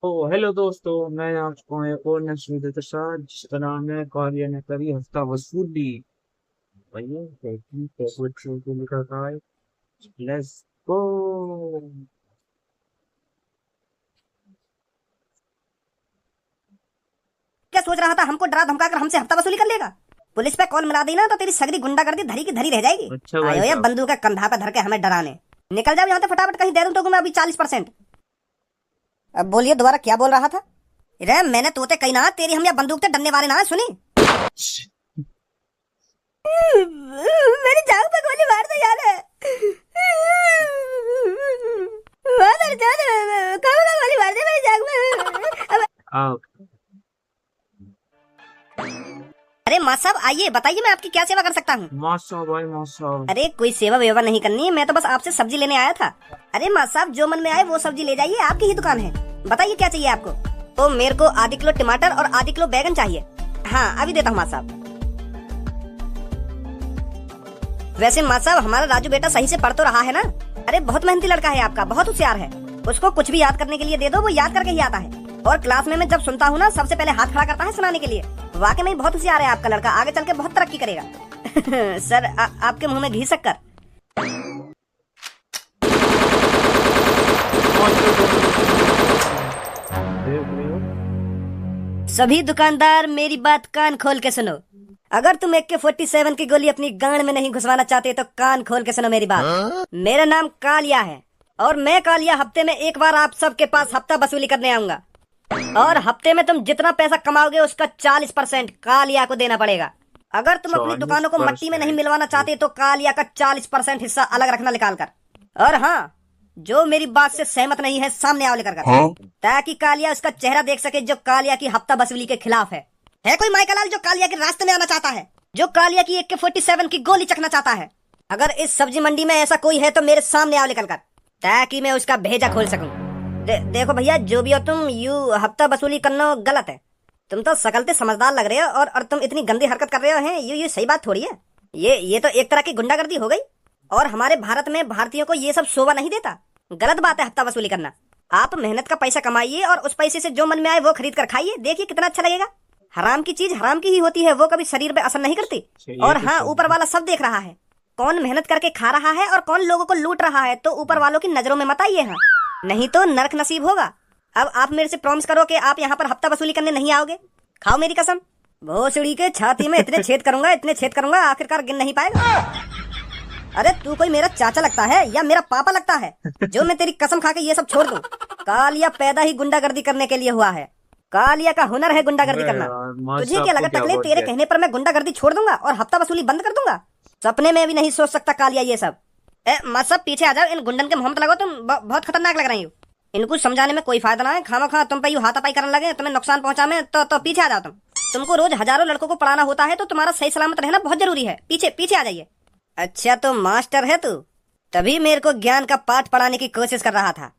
ओ hello दोस्तों, मैं आ चुका हूँ एक और नेक्स्ट वीडियो के साथ जिसका नाम है कार्य ने करी हफ्ता वसूली। भैया देखिए लिखा था। Let's go. क्या सोच रहा था हमको डरा धमका कर हमसे हफ्ता वसूली कर लेगा। पुलिस पे कॉल मिला दी ना तो तेरी सगरी गुंडागर्दी धरी की धरी रह जाएगी। अच्छा भाई आयो या साहब। बंदूक का कंधा पे धर के हमें डराने। निकल जाओ यहाँ से फटाफट, कहीं दे दूं तो मैं अभी 40%। अब बोलिए दोबारा क्या बोल रहा था। रे मैंने तोते कही ना तेरी हम या बंदूक से डरने वाले ना सुनी। मेरी जान पे गोली मार दे यार। गोली मार दे मेरी जान में। आओ। अरे माँ साहब आइए, बताइए मैं आपकी क्या सेवा कर सकता हूँ। मासा भाई मासा। अरे कोई सेवा वेवा नहीं करनी है, मैं तो बस आपसे सब्जी लेने आया था। अरे माँ साहब जो मन में आए वो सब्जी ले जाइए, आपकी ही दुकान है। बताइए क्या चाहिए आपको। तो मेरे को आधी किलो टमाटर और आधी किलो बैगन चाहिए। हाँ अभी देता हूँ माँ साहब। वैसे माँ साहब हमारा राजू बेटा सही से पढ़ तो रहा है ना। अरे बहुत मेहनती लड़का है आपका, बहुत होशियार है। उसको कुछ भी याद करने के लिए दे दो वो याद करके ही आता है। और क्लास में मैं जब सुनता हूँ ना सबसे पहले हाथ खड़ा करता है सुनाने के लिए। वाकई में बहुत होशियार है आपका लड़का, आगे चल के बहुत तरक्की करेगा। सर आपके मुंह में घी शक्कर। देख रहे हो। सभी दुकानदार मेरी बात कान खोल के सुनो। अगर तुम AK-47 की गोली अपनी गांड में नहीं घुसवाना चाहते तो कान खोल के सुनो मेरी बात। मेरा नाम कालिया है और मैं कालिया हफ्ते में एक बार आप सबके पास हफ्ता वसूली करने आऊंगा। और हफ्ते में तुम जितना पैसा कमाओगे उसका 40% कालिया को देना पड़ेगा। अगर तुम अपनी चालीस दुकानों को मट्टी में नहीं परसेंट मिलवाना चाहते तो कालिया का 40% हिस्सा अलग रखना निकाल कर। और हाँ, जो मेरी बात से सहमत नहीं है सामने आओ लेकर कर, ताकि कालिया उसका चेहरा देख सके जो कालिया की हफ्ता वसूली के खिलाफ है। कोई माइकलाल जो कालिया के रास्ते में आना चाहता है, जो कालिया की AK-47 की गोली चखना चाहता है। अगर इस सब्जी मंडी में ऐसा कोई है तो मेरे सामने आओ निकल कर, ताकि मैं उसका भेजा खोल सकूं। देखो भैया जो भी हो तुम, यू हफ्ता वसूली करना गलत है। तुम तो सकलते समझदार लग रहे हो और तुम इतनी गंदी हरकत कर रहे हो हैं, ये सही बात थोड़ी है। ये तो एक तरह की गुंडागर्दी हो गई। और हमारे भारत में भारतीयों को ये सब शोभा नहीं देता। गलत बात है हफ्ता वसूली करना। आप मेहनत का पैसा कमाइए और उस पैसे से जो मन में आए वो खरीद कर खाइए, देखिए कितना अच्छा लगेगा। हराम की चीज हराम की ही होती है, वो कभी शरीर पे असर नहीं करती। ये और तो हाँ, ऊपर सब। वाला सब देख रहा है, कौन मेहनत करके खा रहा है और कौन लोगों को लूट रहा है। तो ऊपर वालों की नजरों में मत आइए, हाँ नहीं तो नरक नसीब होगा। अब आप मेरे से प्रॉमिस करो कि आप यहाँ पर हफ्ता वसूली करने नहीं आओगे। खाओ मेरी कसम। भोसड़ी के छाती में इतने छेद करूंगा, इतने छेद करूंगा आखिरकार गिन नहीं पाएगा। अरे तू कोई मेरा चाचा लगता है या मेरा पापा लगता है जो मैं तेरी कसम खा के ये सब छोड़ दूं। कालिया पैदा ही गुंडागर्दी करने के लिए हुआ है। कालिया का हुनर है गुंडागर्दी अबे करना। यार मासा तुझे क्या आपको लगा क्या टकले बोल तेरे दिया। कहने पर मैं गुंडागर्दी छोड़ दूंगा और हफ्ता वसूली बंद कर दूंगा। सपने में भी नहीं सोच सकता कालिया ये सब। मत सब पीछे आ जाओ, इन गुंडन के मुंह मत लगो, तुम बहुत खतरनाक लग रही हो। इनको समझाने में कोई फायदा ना है, खामा खा तुम पे यूं हाथापाई करने लगे, तुम्हें नुकसान पहुंचा में तो पीछे आ जाओ तुम। तुमको रोज हजारों लड़कों को पढ़ाना होता है तो तुम्हारा सही सलामत रहना बहुत जरूरी है। पीछे पीछे आ जाइए। अच्छा तो मास्टर है तू, तभी मेरे को ज्ञान का पाठ पढ़ाने की कोशिश कर रहा था।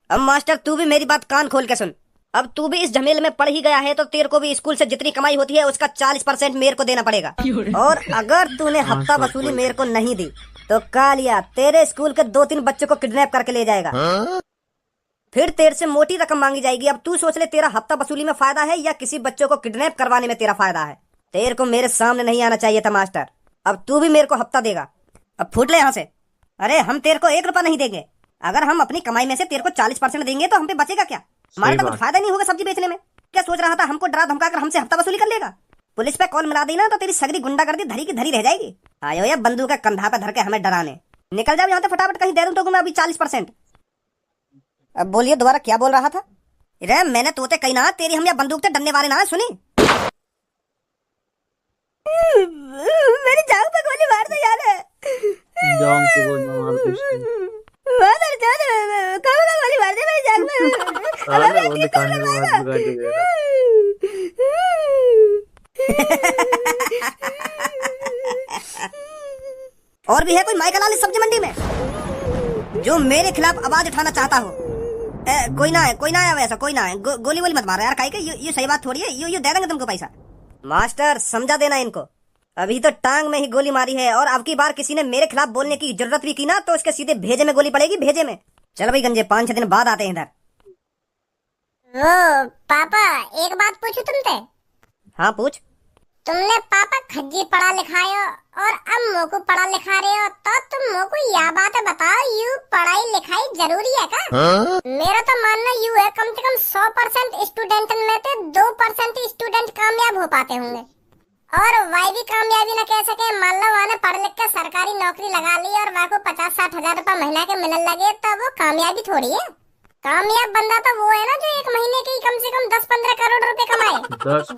अब मास्टर तू भी मेरी बात कान खोल के सुन। अब तू भी इस झमेले में पड़ ही गया है तो तेरे को भी स्कूल से जितनी कमाई होती है उसका 40% मेरे को देना पड़ेगा। और अगर तूने हफ्ता मासा वसूली कोई। मेरे को नहीं दी तो कालिया तेरे स्कूल के 2-3 बच्चों को किडनैप करके ले जाएगा। फिर तेरे से मोटी रकम मांगी जाएगी। अब तू सोच ले, तेरा हफ्ता वसूली में फायदा है या किसी बच्चों को किडनैप करवाने में तेरा फायदा है। तेरे को मेरे सामने नहीं आना चाहिए था मास्टर। अब तू भी मेरे को हफ्ता देगा। अब फूट ले यहाँ से। अरे हम तेरे को 1 रुपया नहीं देंगे। अगर हम अपनी कमाई में से तेरे को 40% देंगे तो हम पे बचेगा क्या। हमारा सही तो कुछ बात। फायदा नहीं होगा सब्जी बेचने में। क्या सोच रहा था हमको डरा धमका कर हमसे हफ्ता वसूली कर लेगा। पुलिस पे कॉल मिला दी ना तो तेरी सगरी गुंडागर्दी धरी की धरी रह जाएगी। आयो या बंदूक का कंधा पे धर के हमें डराने। निकल जाओ यहाँ से फटाफट, कहीं दे दूं तो मैं अभी 40%। अब बोलिए दोबारा क्या बोल रहा था। रे मैंने तोते कही ना तेरी हम या बंदूक से डरने वाले ना सुनी। मेरी जान पे गोली मार दे यार। जान को गोली मार दो इसकी। गोली मार दे मेरी जान में। अब साले मैं वो ठीक दिखाने के बाद कर भी गाली दे रहा। और भी है कोई माइकलाल इस सब्जी मंडी में जो मेरे खिलाफ आवाज उठाना चाहता हो। कोई ना है वैसा, कोई ना है। गोली वोली मत मारो यार, काहे के ये सही बात थोड़ी है। ये दे देंगे तुमको पैसा। मास्टर समझा देना इनको। अभी तो टांग में ही गोली मारी है और अब की बार किसी ने मेरे खिलाफ बोलने की जरूरत भी की ना तो उसके सीधे भेजे में गोली पड़ेगी, भेजे में। चलो भाई गंजे 5-6 दिन बाद आते हैं इधर। वो पापा, एक बात पूछूं तुमसे? हाँ पूछ। तुमने पापा खज्जी पढ़ा लिखायो और अब मोको पढ़ा लिखा रहे हो, तो तुम मोको यह बात बताओ, यू पढ़ाई लिखाई जरूरी है का? मेरा तो मानना यू है, कम से कम 100% स्टूडेंट में से 2% स्टूडेंट कामयाब हो पाते होंगे, और वही भी कामयाबी न कह सके। मान लो वहाँ पढ़ लिख के सरकारी नौकरी लगा ली और वहाँ को 50-60 हजार रुपया महीना के मिलने लगे, तो वो कामयाबी थोड़ी है। कामयाब बंदा तो वो है ना जो एक महीने के कम से कम 10-15 करोड़ रुपए कमाए।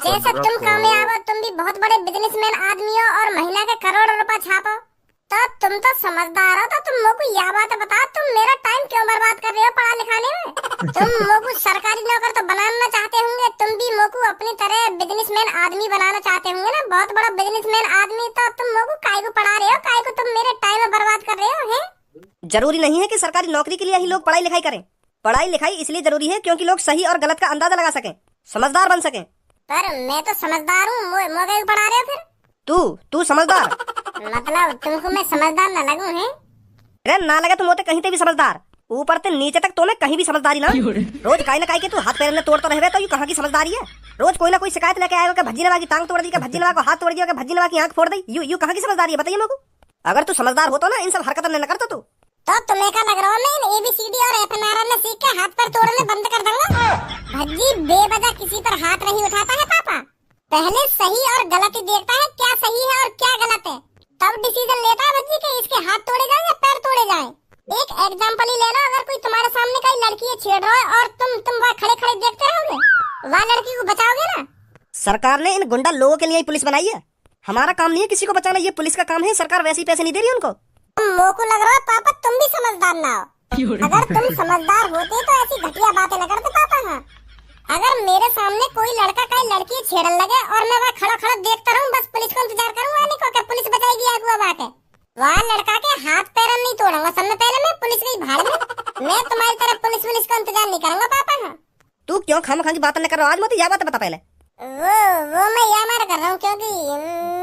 जैसे तुम कामयाब हो, तुम भी बहुत बड़े बिजनेसमैन आदमी हो और महीना के करोड़ रुपए छापो, तो तुम तो समझदार हो। तो तुम मोको यह बात बता, तुम मेरा टाइम क्यों बर्बाद कर रहे हो पढ़ा लिखाने में? तुम मोको सरकारी नौकर तो बनाना चाहते होंगे, तुम भी मोको अपनी तरह बिजनेसमैन आदमी बनाना चाहते होंगे ना, बहुत बड़ा बिजनेसमैन आदमी। तो तुम मोको काय को पढ़ा रहे हो, काय को तुम मेरे टाइम बर्बाद कर रहे हो? हैं जरूरी नहीं है कि सरकारी नौकरी के लिए ही लोग पढ़ाई लिखाई करें। पढ़ाई लिखाई इसलिए जरूरी है क्योंकि लोग सही और गलत का अंदाजा लगा सकें, समझदार बन सकें। पर मैं तो समझदार हूँ, मोगे पढ़ा रहे हो फिर? तू समझदार? मतलब तुमको मैं समझदार न लगूं? हैं? अरे ना लगे तो मोते कहीं ते भी समझदार, ऊपर से नीचे तक तो मैं कहीं भी समझदारी ना। रोज काई ना काई के तू हाथ पैर में तोड़ता रहे तो यू कहाँ की समझदारी है? रोज कोई ना कोई शिकायत लेके आएगा कि भज्जी नवा की टांग तोड़ दी, भज्जी नवा को हाथ तोड़ दिया, भज्जी नवा की आंख फोड़ दी। यू कहाँ की समझदारी है बताइए मेरे को? अगर तू समझदार होता ना इन सब हरकत न करता तू। तो तुम्हें क्या लग रहा है मैं ABCD और FNR ने सीख के हाथ पैर तोड़ने बंद कर दूंगा? भज्जी बेवजह किसी पर हाथ नहीं उठाता है पापा, पहले सही और गलत ही देखता है, क्या सही है और क्या गलत है, तब डिसीजन लेता है भज्जी कि इसके हाथ तोड़े जाएं या पैर तोड़े जाएं। एक एग्जांपल ही ले लो, अगर कोई तुम्हारे सामने कोई लड़की छेड़ रहा है और तुम वहाँ खड़े खड़े देखते रहोगे, वह लड़की को बचाओगे ना? सरकार ने इन गुंडा लोगों के लिए पुलिस बनाई है, हमारा काम नहीं है किसी को बचाना, ये पुलिस का काम है। सरकार वैसे ही पैसे नहीं दे रही उनको। मोको लग रहा है पापा तुम भी समझदार ना हो। अगर तुम समझदार होते तो ऐसी घटिया बातें न करते पापा। हाँ, अगर मेरे सामने कोई लड़का कहीं लड़की छेड़न लगे और मैं वहाँ खड़ा खड़ा देखता रहूं, बस पुलिस को इंतजार करूं आने को कि पुलिस बचाएगी आगुआ बात है, वहाँ लड़का के हाथ पैर नहीं तोड़ूंगा, सबसे पहले मैं पुलिस की भाड़ में। मैं तुम्हारी तरह पुलिस का इंतजार नहीं करूंगा पापा। हाँ, तू क्यों खामखा की बात न कर रहा? आज मुझे यह बात बता पहले। वो मैं यह मार कर रहा हूँ क्योंकि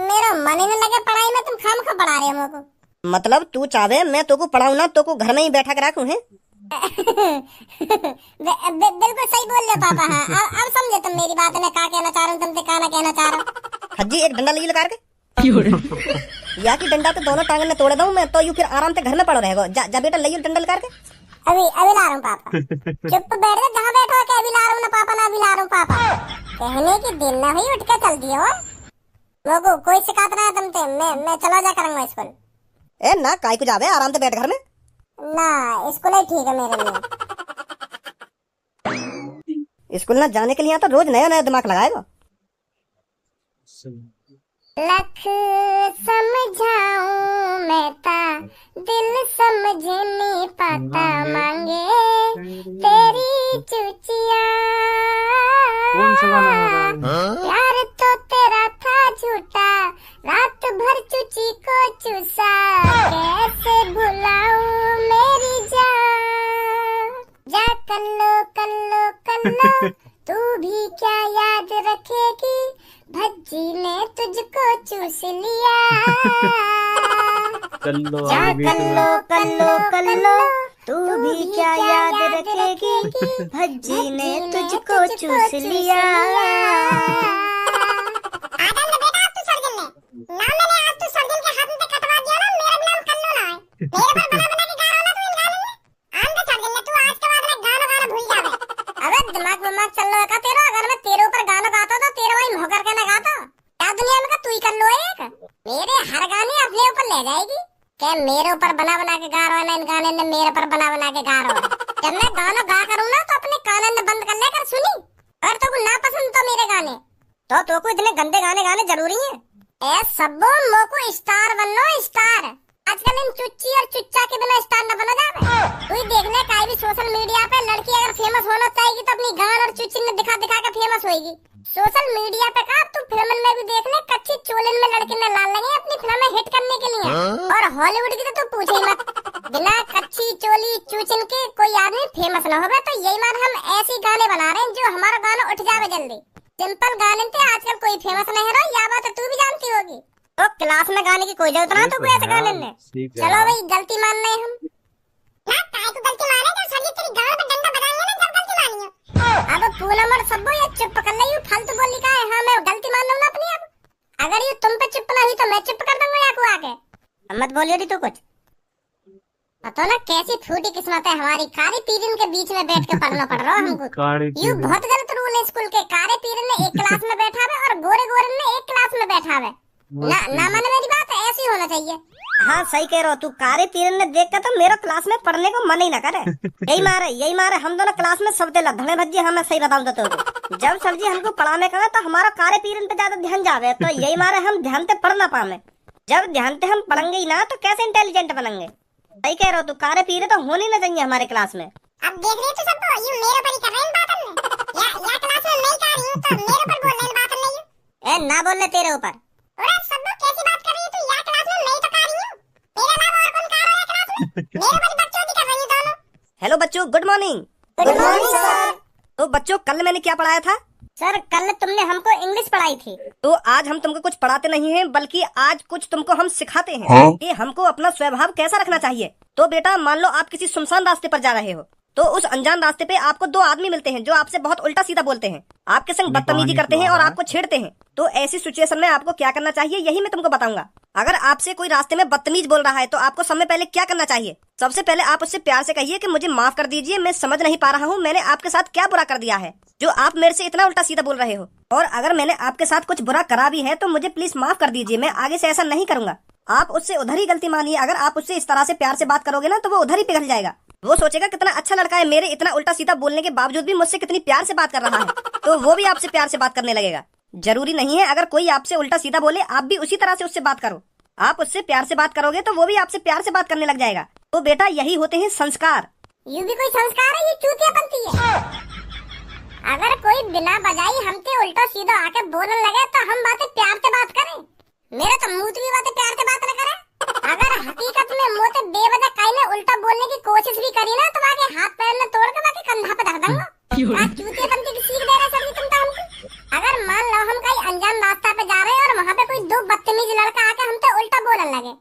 मेरा मन ही न लगे पढ़ाई में, तुम खामखा पढ़ा रहे हो मेरे को। मतलब तू चाहे मैं तो को पढ़ाऊं ना, तो को घर में ही बैठा कर रखूं? है बिल्कुल सही बोल रहे हो पापा। हाँ, अब समझे तुम मेरी बात में क्या कहना चाह रहा हूँ, तुमसे क्या ना कहना चाह रहा हूँ। हज्जी एक डंडा ले लगा के या की डंडा तो दोनों टांगन में तोड़ दूं मैं, तो यू फिर आराम से घर में पड़ो रहेगा। जा बेटा ले डंडा लगा के। अभी ला रहा हूँ पापा, चुप बैठ जा, जहाँ बैठो के अभी ला रहा हूँ ना पापा, ना अभी ला रहा हूँ पापा। कहने की दिन ना हुई, उठ के चल दियो। लोगों कोई शिकायत ना है तुमसे, मैं चला जा करूँगा स्कूल। ए ना काय को जावे, आराम से बैठ घर में ना, स्कूल ही ठीक है मेरे लिए। स्कूल ना जाने के लिए तो रोज नया नया दिमाग लगाएगा। लख समझाऊं मैं ता दिल समझ नहीं पाता, मांगे तेरी चुचिया। कौन सा गाना हो रहा है? प्यार तो तेरा था झूठा, रात भर चुची को चूसा, कैसे भुलाऊं मेरी जान। जा कल्लो तू भी क्या याद रखेगी, भज्जी ने तुझको चूस लिया। कल्लो जा कल्लो तू भी क्या याद रखेगी, भज्जी ने तुझको चूस लिया। दिमाग चल रहा है तेरा, अगर मैं तेरे ऊपर गाना गाता तो तेरे भाई भौंकर के ना गाता, क्या दुनिया में का तू ही कर लो एक? मेरे हर गाने अपने ऊपर ले जाएगी, क्या मेरे ऊपर बना बना के गा रहा है ना, इन गाने ने मेरे पर बना बना के गा रहा है। जब मैं गाना गा करूँ ना तो अपने कानों में बंद कर ले कर सुनी, अगर तो ना पसंद तो मेरे गाने तो को इतने गंदे गाने गाने जरूरी है? ए सबो मोको स्टार बननो, स्टार। आजकल इन चुच्ची और चुच्चा के बिना स्टार न बना जावे। कोई देखने का भी सोशल मीडिया पे लड़की अगर फेमस होना चाहेगी तो अपनी गान और चुच्ची में दिखा दिखा के फेमस होएगी। सोशल मीडिया पे का तू फिल्म में भी देख ले, कच्ची चोलन में लड़की ने लाल लगे अपनी फिल्म हिट करने के लिए। और हॉलीवुड की तो तू पूछे ही मत, बिना कच्ची चोली चूचन के कोई आदमी फेमस न होगा। तो यही बात हम ऐसे गाने बना रहे हैं जो हमारा गाना उठ जावे जल्दी। सिंपल गाने थे आजकल कोई फेमस नहीं रहा, यह बात तू भी जानती होगी। तो क्लास में गाने की कोई जरूरत ना तो कोई ऐसे गाने में। चलो भाई गलती मान रहे हम ना, काय को गलती माने तो सर जी तेरी गाल पे डंडा बजाएंगे ना जब गलती कहानी है। अब पूनम और सब्बो ये चुप कर ली, फालतू बोली का है। हाँ मैं गलती मान लूं ना अपनी। अब अगर ये तुम पे चुप ना हुई तो मैं चुप कर दूंगा या को आके। मत बोलियो दी तू कुछ। पता ना कैसी फूटी किस्मत है हमारी, कारे पीरिन के बीच में बैठ के पढ़ना पड़ रहा है हमको। ये बहुत गलत रूल है स्कूल के। कारे पीरिन ने एक क्लास में बैठा है और गोरे गोरे ने एक क्लास में बैठा है। ना माने मेरी बात, ऐसी होना चाहिए। हाँ सही कह रहे हो तू। कारे पीरिन ने देख कर तो मेरा क्लास में पढ़ने को मन ही ना करे। यही मारे हम दोनों क्लास में सब लड़ने भज्जी। हाँ मैं सही बताऊं तो जब सर जी हमको पढ़ाने का तो हमारा कारे पीरिन पे ज्यादा ध्यान जावे, तो यही मारे हम ध्यान से पढ़ ना पावे। जब ध्यान से हम पढ़ेंगे ही ना तो कैसे इंटेलिजेंट बनेंगे। सही कह रहे हो तू। कारे पीरे तो होने ना चाहिए हमारे क्लास में। अब देख रहे हो तो सब यू मेरे ऊपर ही कर रहे हैं बात। या क्लास में नहीं कर रही हूं तो मेरे ऊपर बोल रहे हैं बात नहीं। ए ना बोलने तेरे ऊपर। अरे सब कैसी बात कर रही है तू? या क्लास में नहीं तो कर रही हूं। तेरे अलावा और कौन कर रहा है क्लास में? मेरे ऊपर बच्चों की कर रही है दोनों। हेलो बच्चों, good morning. Good morning sir. तो बच्चों कल मैंने क्या पढ़ाया था? सर कल तुमने हमको इंग्लिश पढ़ाई थी। तो आज हम तुमको कुछ पढ़ाते नहीं हैं, बल्कि आज कुछ तुमको हम सिखाते हैं कि हमको अपना स्वभाव कैसा रखना चाहिए। तो बेटा मान लो आप किसी सुनसान रास्ते पर जा रहे हो, तो उस अनजान रास्ते पे आपको दो आदमी मिलते हैं जो आपसे बहुत उल्टा सीधा बोलते हैं, आपके संग बदतमीजी करते हैं और आपको छेड़ते हैं। तो ऐसी सिचुएशन में आपको क्या करना चाहिए यही मैं तुमको बताऊंगा। अगर आपसे कोई रास्ते में बदतमीज बोल रहा है तो आपको सबसे पहले क्या करना चाहिए? सबसे पहले आप उससे प्यार से कहिए कि मुझे माफ कर दीजिए, मैं समझ नहीं पा रहा हूँ मैंने आपके साथ क्या बुरा कर दिया है जो आप मेरे से इतना उल्टा सीधा बोल रहे हो। और अगर मैंने आपके साथ कुछ बुरा करा भी है तो मुझे प्लीज माफ कर दीजिए, मैं आगे से ऐसा नहीं करूंगा। आप उससे उधर ही गलती मानिए। अगर आप उससे इस तरह से प्यार से बात करोगे ना तो वो उधर ही पिघल जाएगा। वो सोचेगा कितना अच्छा लड़का है, मेरे इतना उल्टा सीधा बोलने के बावजूद भी मुझसे कितनी प्यार से बात कर रहा है, तो वो भी आपसे प्यार से बात करने लगेगा। जरूरी नहीं है अगर कोई आपसे उल्टा सीधा बोले आप भी उसी तरह से उससे बात करो। आप उससे प्यार से बात करोगे तो वो भी आपसे प्यार से बात करने लग जाएगा। तो बेटा यही होते हैं संस्कार। ये भी कोई संस्कार है? ये चूतिया बनती है। अगर कोई बिना बजाई हमसे उल्टा सीधा आके बोलने लगे तो हम बातें प्यार से बात करें। मेरे तो मुंह भी बातें प्यार से बात न करे। अगर हकीकत में मुंह से बेवजह कहीं ने उल्टा बोलने की कोशिश भी करी ना तो आगे हाथ पैर में तोड़ के बाकी कंधा पे धर दूंगा। चूतिया बनती की सीख दे रहे सर जी तुम तो हमको। अगर मान लो हम कहीं अनजान रास्ता पे जा रहे हैं और वहाँ पे कोई दो बदतमीज लड़का आके हमसे उल्टा बोलने लगे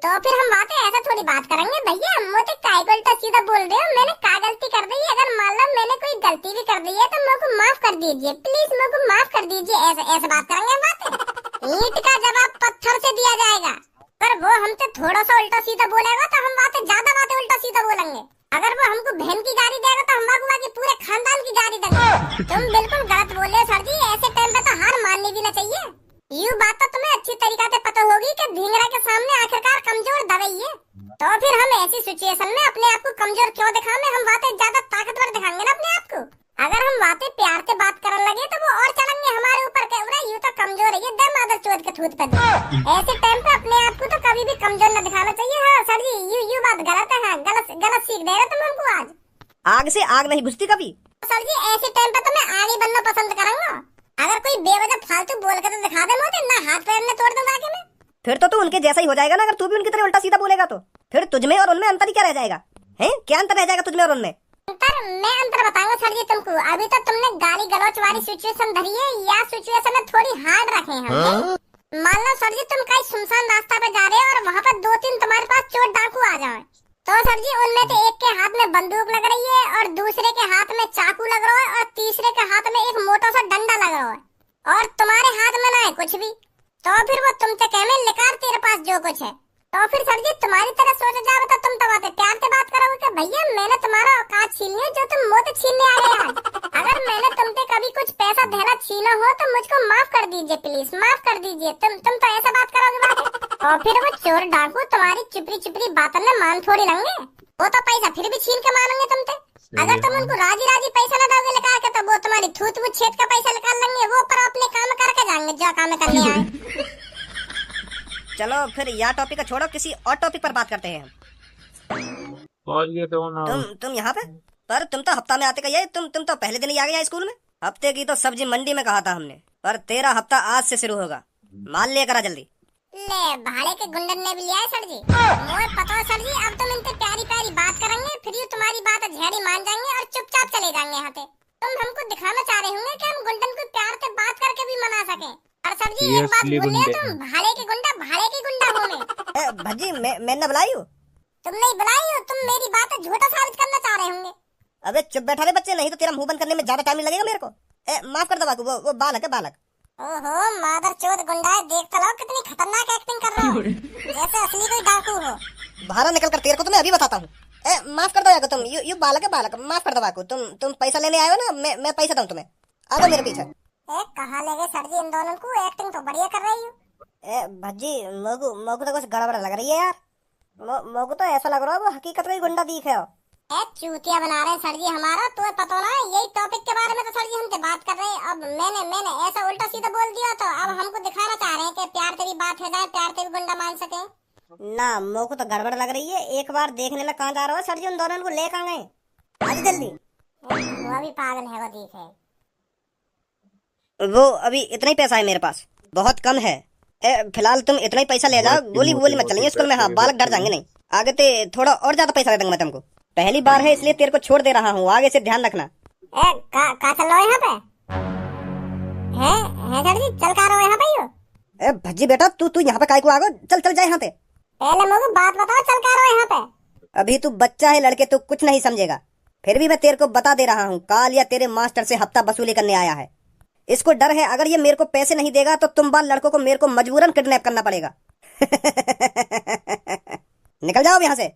तो फिर हम बातें ऐसा थोड़ी बात करेंगे। भैया मुझे काय उल्टा सीधा बोल रहे हो, मैंने क्या गलती कर दी? अगर मान लो मैंने कोई गलती भी कर दी है तो मेरे को माफ कर दीजिए, प्लीज मेरे को माफ कर दीजिए। ऐसे बात करेंगे हम बातें। ईंट का जवाब पत्थर से दिया जाएगा। अगर वो हमसे थोड़ा सा उल्टा सीधा बोलेगा तो हम ज्यादा बातें उल्टा सीधा बोलेंगे। अगर वो हमको बहन की गाड़ी देगा तो हम बाकी पूरे खानदान की गाड़ी देंगे। तुम बिल्कुल गलत बोल रहे हो सर जी। ऐसे टाइम पे तो हार माननी भी ना चाहिए। यू बात तो तुम्हें अच्छी तरीका से पता होगी कि ढींगरा के सामने आखिरकार कमजोर दवाई है। तो फिर हम ऐसी सिचुएशन में अपने आप को कमजोर क्यों दिखाएं? हम बातें ज्यादा ताकतवर दिखाएंगे ना अपने आप को। अगर हम बातें प्यार से बात करने लगे तो वो और चलेंगे हमारे ऊपर के यू तो कमजोर है, ये दे मादर चोद के थूत पे दे। ऐसे टाइम पे अपने आप को तो कभी भी कमजोर न दिखाना चाहिए। हाँ सर जी यू बात गलत है। गलत सीख दे रहे तुम हमको आज। आग से आग नहीं बुझती कभी। सर जी ऐसे टाइम पे तो मैं आगे बनना पसंद करूंगा। अगर कोई बेवजह फालतू बोल के तो दिखा दे मुझे ना हाथ पैर में तोड़ दूं आगे में। फिर तो तू उनके जैसा ही हो जाएगा ना। अगर तू भी उनकी तरह उल्टा सीधा बोलेगा तो फिर तुझमें और उनमें अंतर ही क्या रह जाएगा? हैं क्या अंतर रह जाएगा तुझमें और उनमें? मैं अंतर बताऊंगा सर जी तुमको। अभी तो तुमने गाली गलौच वाली सिचुएशन धरी है या सिचुएशन में थोड़ी हार्ड रखे हैं। मान लो सर जी तुम कहीं सुनसान रास्ता पे जा रहे हो और वहाँ पर दो तीन तुम्हारे पास चोर डाकू आ जाए तो सर जी उनमें से एक के हाथ में बंदूक लग रही है और दूसरे के हाथ में चाकू लग रहा है और तीसरे के हाथ में एक मोटा सा डंडा लग रहा है और तुम्हारे हाथ में ना है कुछ भी। तो फिर वो तुमसे कहने निकाल तेरे पास जो कुछ है। तो फिर सर जी तुम्हारी तरह सोचा जाए तो तुम तो बातें प्यार से बात करोगे कि भैया मैंने तुम्हारा औकात छीन लिया जो तुम मुझसे छीनने आ रहे आज। अगर मैंने तुमसे कभी कुछ पैसा देना छीना हो तो मुझको माफ कर दीजिए, प्लीज माफ कर दीजिए। तुम तो ऐसा बात करोगे बातें। और फिर वो चोर डाकू तुम्हारी चुपड़ी बातों में मान थोड़ी लेंगे। वो तो पैसा फिर भी छीन के मानेंगे तुमसे। अगर तुम उनको राजी पैसा न दोगे निकाल के तो वो तुम्हारी थूत छेद का पैसा निकाल लेंगे। वो पर अपने काम करके जाएंगे जो काम करने आए। चलो फिर यह टॉपिक का छोड़ो, किसी और टॉपिक पर बात करते हैं। और ये तो ना तुम यहाँ पे पर तुम तो हफ्ता में आते गए। तुम तो पहले दिन ही आ गया स्कूल में। हफ्ते की तो सब्जी मंडी में कहा था हमने, पर तेरा हफ्ता आज से शुरू होगा। माल लेकर आ जल्दी। ले भाड़े के गुंडन ने भी लिया है सर जी। मोए पता है सर जी अब तुम इनसे प्यारी बात करेंगे फिर ये तुम्हारी बात झेड़ी मान जाएंगे और चुपचाप चले जाएंगे यहाँ से। तुम हमको दिखाना चाह रहे होंगे कि हम गुंडन को प्यार से बात करके भी मना सके। और सर जी एक बात बोलिए, तुम भाड़े के गुंडा हो में। भज्जी मैं न बुलाई हूँ। तुम नहीं बुलाई हो, तुम मेरी बात झूठा साबित करना चाह रहे होंगे। अबे चुप बैठा रे बच्चे, नहीं तो तेरा मुंह बंद करने में ज्यादा टाइम लगेगा मेरे को। माफ कर दो बाकू, वो बालक है बालक। ओहो मादर चोद गुंडा है, देख तो लो कितनी खतरनाक एक्टिंग कर रहा है, जैसे असली कोई डाकू हो। बाहर निकल कर, तेरे को तो मैं अभी बताता हूँ। माफ कर दो याको, तुम यू बालक है बालक, माफ कर दो बाकू। तुम पैसा लेने आए हो ना, मैं पैसा दूं तुम्हें। आ जाओ मेरे पीछे। कहाँ ले गए सर जी इन दोनों को, एक्टिंग तो बढ़िया कर रही हो। भज्जी मोगू मोगू तो कुछ गड़बड़ लग रही है यार। मोगू तो ऐसा लग रहा है वो हकीकत में ही गुंडा दिख है। चूतिया बना रहे हैं सर जी हमारा, तुम्हें पता ना है यही टॉपिक के बारे में तो सर जी हमसे बात कर रहे हैं। अब मैंने ऐसा उल्टा सीधा बोल दिया तो अब हमको दिखाना चाह रहे हैं कि प्यार तेरी बात हो जाए, प्यार तेरी गुंडा मान सके ना। मोगू तो गड़बड़ लग रही है, एक बार देखने में कहाँ जा रहा है सर जी, उन दोनों को ले कहाँ गए? आज जल्दी। वो भी पागल है, वो दिख है। वो अभी इतना ही पैसा है मेरे पास, बहुत कम है। फिलहाल तुम इतना ही पैसा ले जाओ, गोली वोली मत चलेंगे स्कूल में। हाँ बालक डर जाएंगे, नहीं आगे ते थोड़ा और ज्यादा पैसा दे दूंगा मैं तुमको। पहली बार है इसलिए तेरे को छोड़ दे रहा हूँ, आगे से ध्यान रखना। का चल रहा है यहाँ पे? है सर जी, चल का रहा है यहाँ पे यो? भज्जी बेटा तू यहाँ पे काय को आ गो? चल चल जाए यहाँ पे। पहले मुझे बात बताओ, चल का रहा है यहाँ पे? अभी तू बच्चा है लड़के, तू कुछ नहीं समझेगा। फिर भी मैं तेरे को बता दे रहा हूँ, कालिया तेरे मास्टर से हफ्ता वसूली करने आया है। इसको डर है अगर ये मेरे को पैसे नहीं देगा तो तुम बाल लड़कों को मेरे को मजबूरन किडनैप करना पड़ेगा। निकल जाओ यहाँ से।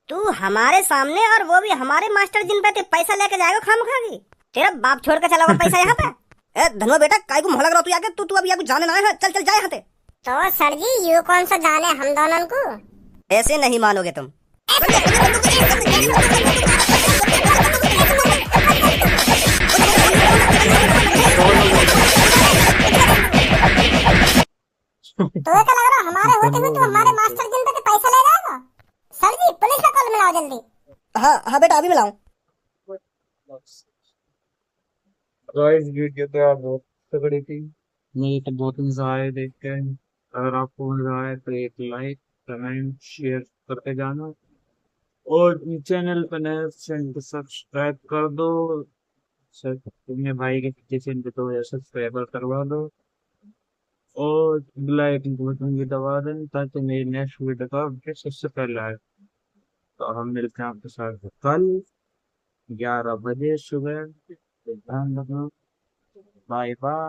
तू हमारे सामने, और वो भी हमारे मास्टर जिन पे पैसा लेके जाएगा खामखागी। तेरा बाप छोड़ के चला हुआ पैसा यहाँ पे। धनुआ बेटा काय को लग रहा तू आगे, तू अभी आगे जाने ना है। चल चल जाए यहाँ से। तो सर जी यू कौन सा जाने हम दोनों को? ऐसे नहीं मानोगे तुम। तो क्या लग रहा हमारे होते हुए तू हमारे मास्टर जिन पे पैसा ले जाएगा? सर जी पुलिस को कॉल मिलाओ जल्दी। हाँ हाँ बेटा अभी मिलाऊं। गाइस वीडियो तो यार बहुत तगड़ी थी, मुझे तो बहुत मजा आया देख के। अगर आपको मजा आया तो एक लाइक कमेंट शेयर करते जाना, और चैनल पर नए चैनल को सब्सक्राइब कर दो। सर तुमने भाई के चैनल पे तो सब्सक्राइबर करवा दो, और बेल आइकन को बटन भी दबा दें ताकि मेरी नेक्स्ट वीडियो का अपडेट सबसे पहले आए। तो हम मिलते हैं आपके साथ कल 11 बजे सुबह। ध्यान रखना, बाय बाय।